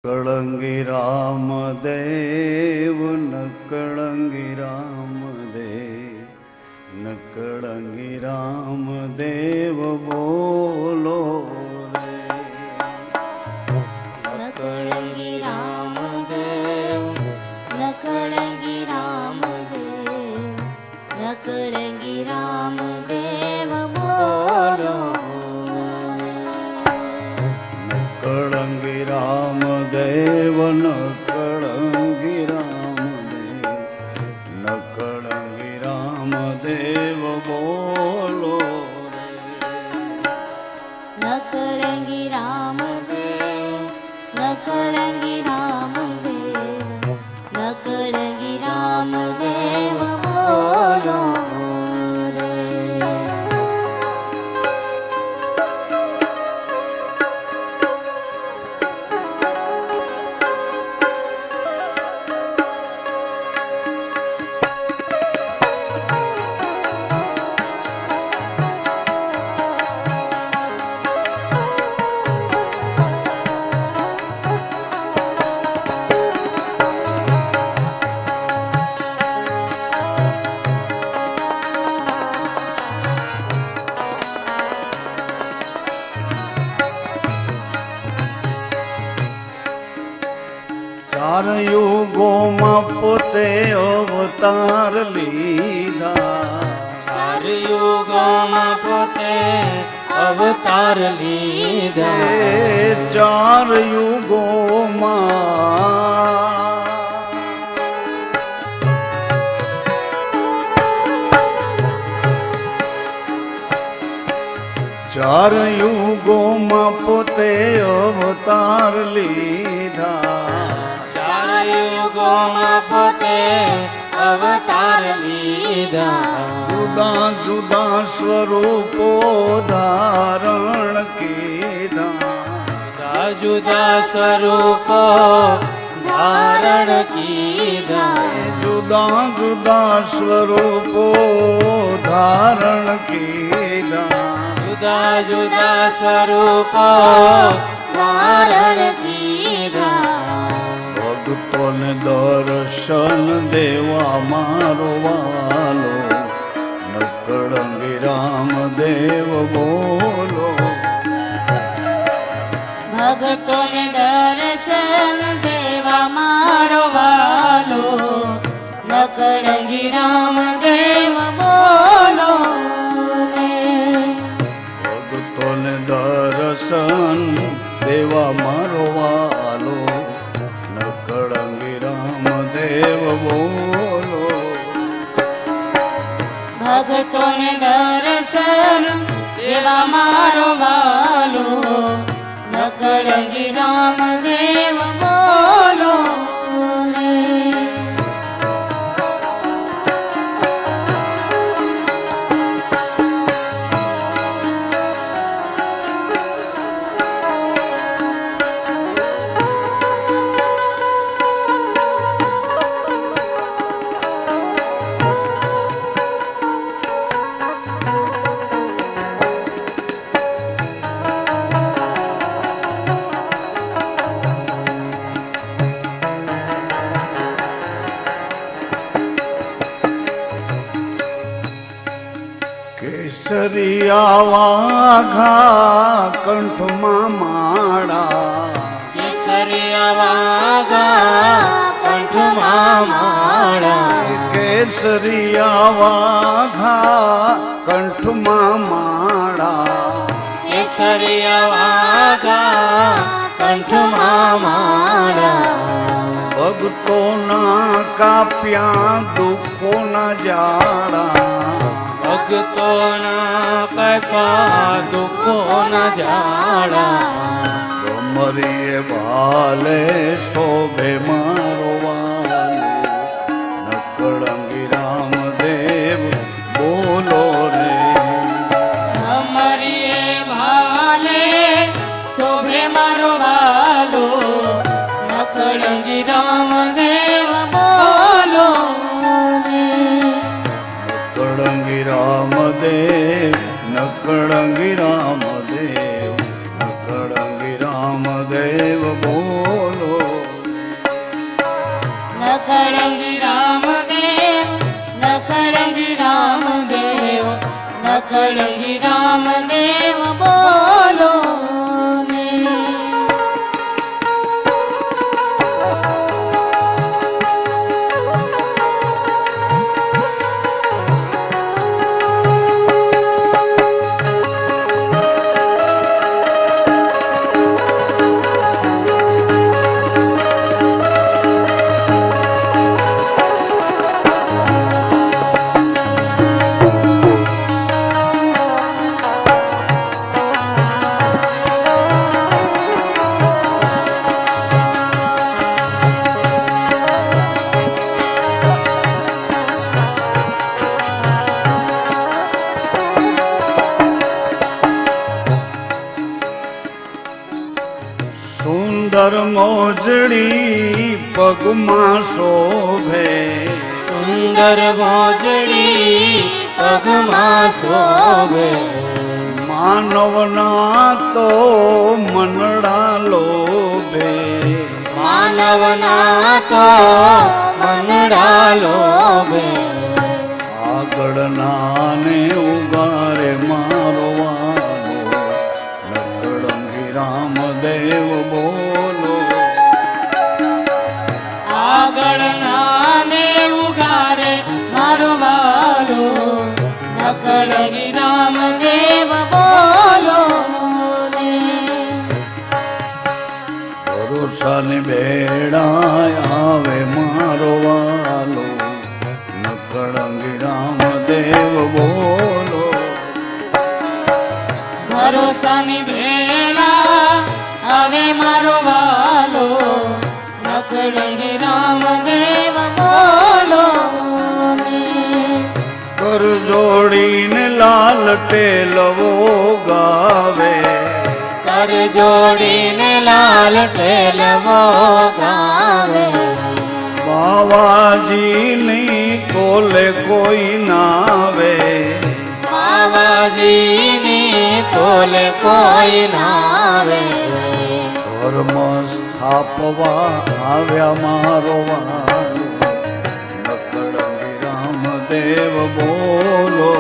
કળંગી રામદેવ નકળંગી રામદેવ નકળંગી રામદેવ બોલો રે નકળંગી રામદેવ નકળંગી રામદેવ નકળંગી રામદેવ બોલો નકળંગી રામદેવ નકળંગી રામદેવ નકળંગી રામદેવ બોલો નકળંગી રામદેવ નકળંગી રામદેવ નકળંગી રામદેવ બોલો ચાર યુગોમાં પોતે અવતાર લીધા ચાર યુગોમાં પોતે અવતાર લીધા ચાર યુગોમાં ચાર યુગોમાં પોતે અવતાર લીધા યુગોમાં પોતે અવતાર લીધા જુદા જુદા સ્વરૂપો ધારણ કીધા જુદા સ્વરૂપો ધારણ કીધા જુદા જુદા સ્વરૂપો ધારણ કીધા જુદા જુદા સ્વરૂપો ધારણ કીધા ભક્તોને દર્શન દેવા મારો વાલો નકળંગી રામદેવ બોલો ભક્તોને દર્શન દેવા મારો વાલો નકળંગી રામદેવ બોલો ભક્તોને દર્શન દેવા મારો વાલો નકળંગી રામદેવ બોલો ભક્તોને દર્શન દેવા મારો વાલો નકળંગી રામદેવ બોલો કેસરિયા વાઘા કંઠમાં માળા કેસરિયા વાઘા કંઠમાં માળા કેસરિયા વાઘા કંઠમાં માળા કેસરિયા વાઘા કંઠમાં માળા ભક્તોના કાપ્યા દુઃખોના જાળા ભક્તોના કપા દુઃખોના ઝાડા ડમરીએ ભાલે શોભે મારો વાલો નકળંગી રામદેવ બોલો રે અમરીએ ભાલે શોભે મારો વાલો નકળંગી રામદેવ બોલો નકળંગી રામદેવ નકળંગી રામદેવ નકળંગી રામદેવ બોલો નખડંગી રામદેવ નખડંગી રામદેવ નખડંગી રામદેવ બોલો ને સુંદર મોજડી પગમાં શોભે સુંદર મોજડી પગમાં શોભે માનવના તો મનડા લોભે માનવના તો મનડા લોભે આગળના ને ઉગારે મારવાનો નકળંગી રામદેવ બોલો આગળ નાને ઉગારે મારો વાલો નકળંગી રામદેવ બોલો ને ભરોસાની બેડાય આવે મારો વાલો નકળંગી રામદેવ બોલો ભરોસાની ભેળા હવે મારો વાલો નકળંગી રામદેવ બોલો ને કર જોડીને લાલ ટેલવો ગાવે કર જોડીને લાલ ટેલવો ગાવે બાવાજીની કોલે કોઈ નાવે બાવાજીની તોલે કોઈ નાવે ધર્મ સ્થાપવા આવ્યા મારો વાલો નકળંગી રામદેવ બોલો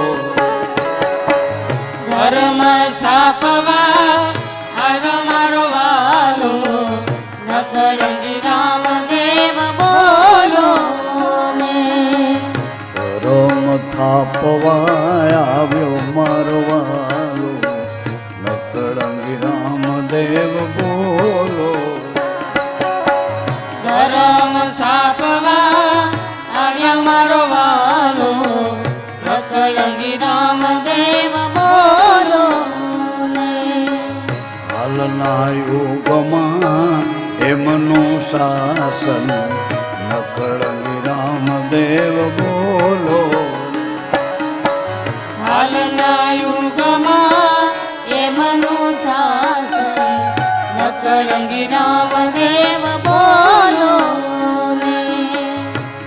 ધર્મ સ્થાપવા આવ્યો મારો વાલો નકળંગી રામદેવ બોલો ને ધર્મ થાપવા આવ્યો મારો વાલો નકળંગી રામદેવ બોલો ધર્મ સ્થાપવા આવ્યો મારો વાલો નકળંગી રામદેવ બોલો ને હાલના યુગમાં એમનું શાસન નકળંગી રામદેવ બોલો હાલના યુગમાં એમનું શાસન નકળંગી રામદેવ બોલો ને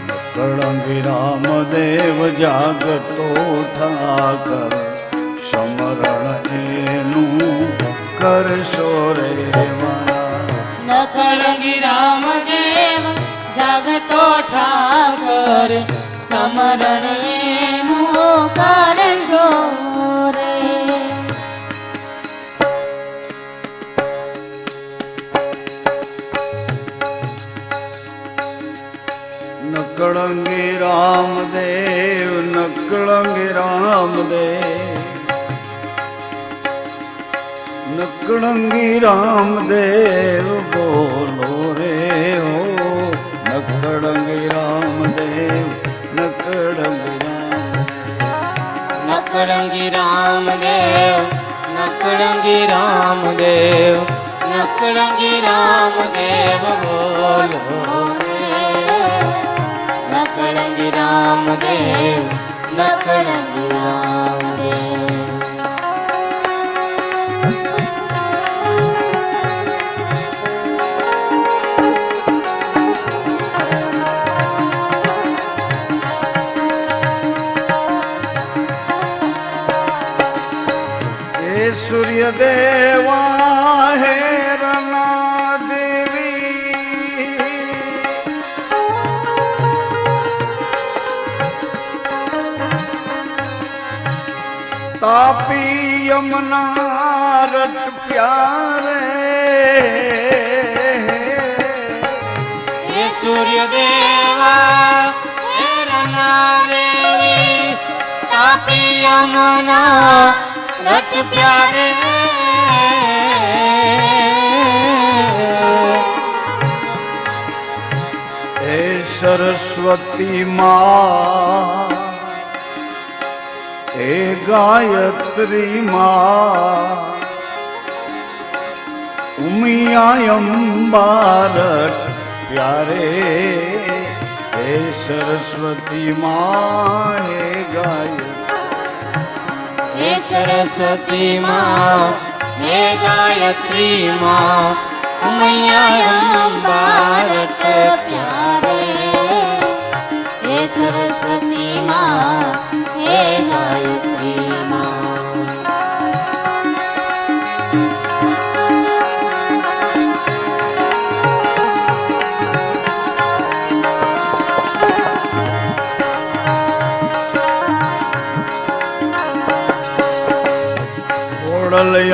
નકળંગી રામદેવ જાગતો ઠાકર સમરણ એનું કરશો રે મારા નકળંગી રામદેવ જાગતો ઠાકર સમરણ એનું કરશો રે નકળંગી રામદેવ નકળંગી રામદેવ નકળંગી રામદેવ બોલો રે હો નકળંગી રામદેવ નકળંગી નકળંગી રામદેવ નકળંગી રામદેવ નકળંગી રામદેવ બોલો નકળંગી રામદેવ નકળંગી રામદેવ સૂર્ય દેવા હેરના દેવી तापी यमुना रट प्यारे हे सूर्य देवा हे रना देवी तापी यमुना रट प्यारे हे सरस्वती माँ हे गायत्री माँ उमिया अम्बारट प्यारे हे सरस्वती माँ हे हे सरस्वती माँ हे गायत्री माँ उमैया अम्बारट प्यारे हे सरस्वती माँ हे गायत्री माँ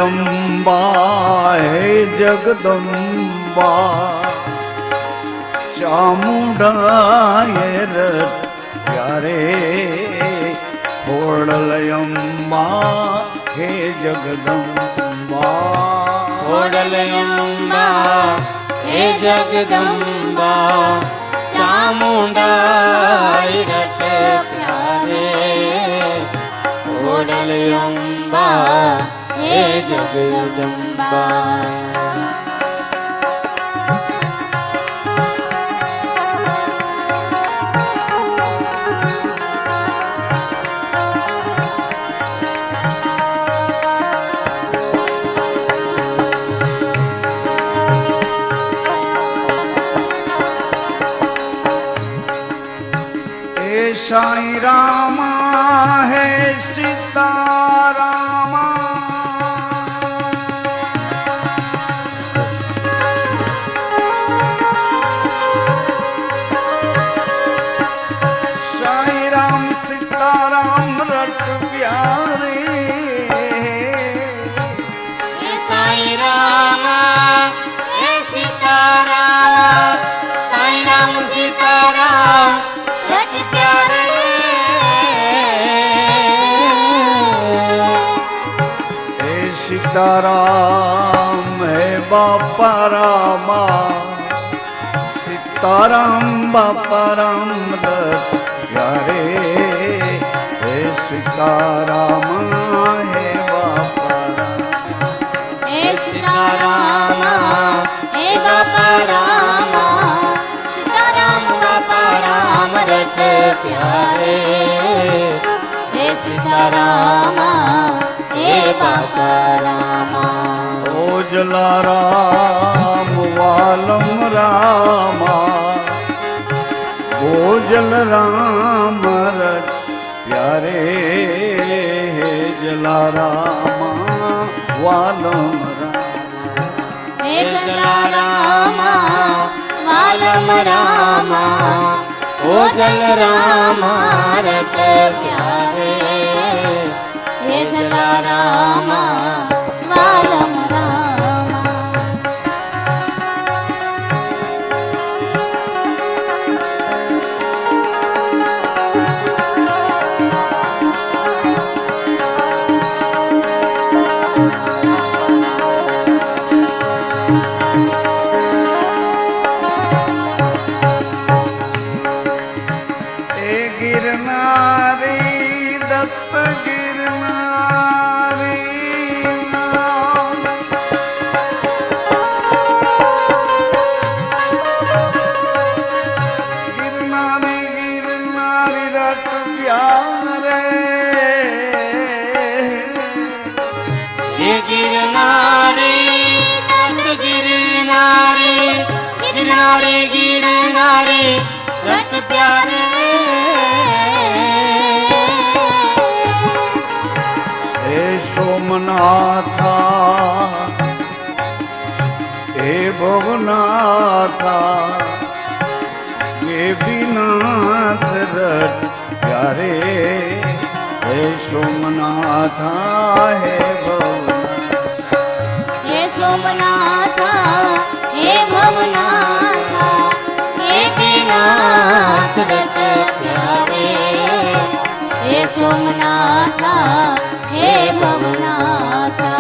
अम्बा हे जगदम्बा चामुंडा हे रट प्यारे खोड़ल अम्बा हे जगदम्बा खोड़ल अम्बा हे जगदम्बा चामुंडा हे रट प्यारे खोड़ल अम्बा हे जगदम्बा हे साईं रामा हे सीता रामा साईं राम सीता राम रट प्यारे हे साईं रामा हे सीता राम साईं राम सीता राम रट प्यारे हे सीताराम हे बापा रामा सीताराम बापा राम रट प्यारे हे सीताराम हे बापा हे सीताराम हे बापा राम सीताराम बापा राम रट प्यारे हे सीताराम हे बापा राम ओ जलाराम वालम रामा भोजल राम रट प्यारे हे जलाराम वालम रामा हे जलाराम वालम राम ओ जल राम रट प्यारे हे जलाराम वालम राम गिरनारे गिरनारे रट प्यारे हे सोमनाथा हे भवनाथा ये विनाथ रट प्यारे હે સોમનાથા હે ભવનાથ હે સોમનાથા હે ભવનાથા હે નાથ રટ પ્યારે હે સોમનાથા હે ભવનાથા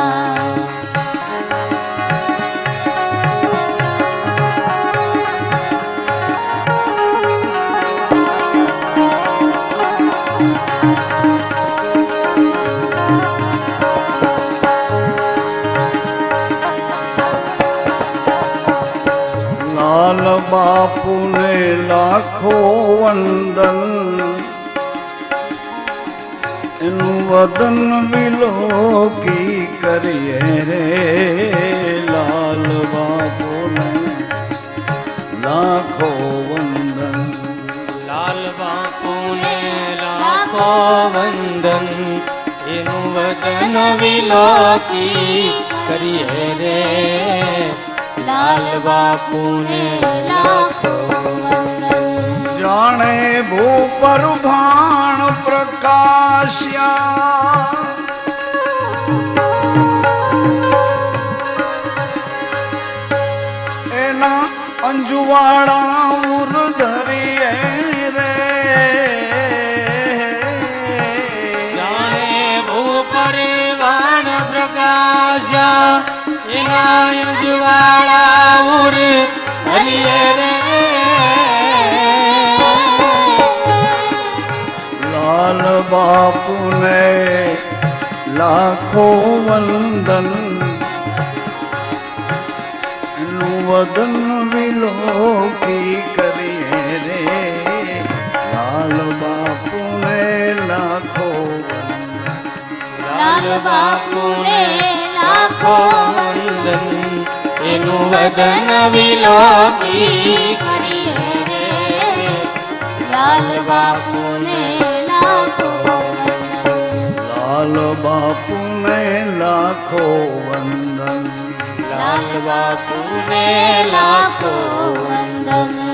લાલ બાપુને લાખો વંદન એનું વદન વિલોકી કરીએ રે લાલ બાપુને લાખો વંદન લાલ બાપુને લાખો વંદન એનું વદન વિલોકી કરીએ રે લાલ બાપુને લાખો વંદન જાણે ભૂપર ભાણ પ્રકાશ્યા એના અંજુવાળા ઉર ધરીએ રે જાણે ભૂપરિવાણ પ્રકાશ્યા એના અંજવાળા ઉર હરિયે રે લાલ બાપુને લાખો વંદન એનું વદન વિલોકી કરીએ રે લાલ બાપુને લાખો લાલ બાપુને લાખો વંદન એનું વદન વિલોકી કરીએ રે લાલ બાપુને લાખો વંદન લાલ બાપુને લાખો વંદન લાલ બાપુને લાખો વંદન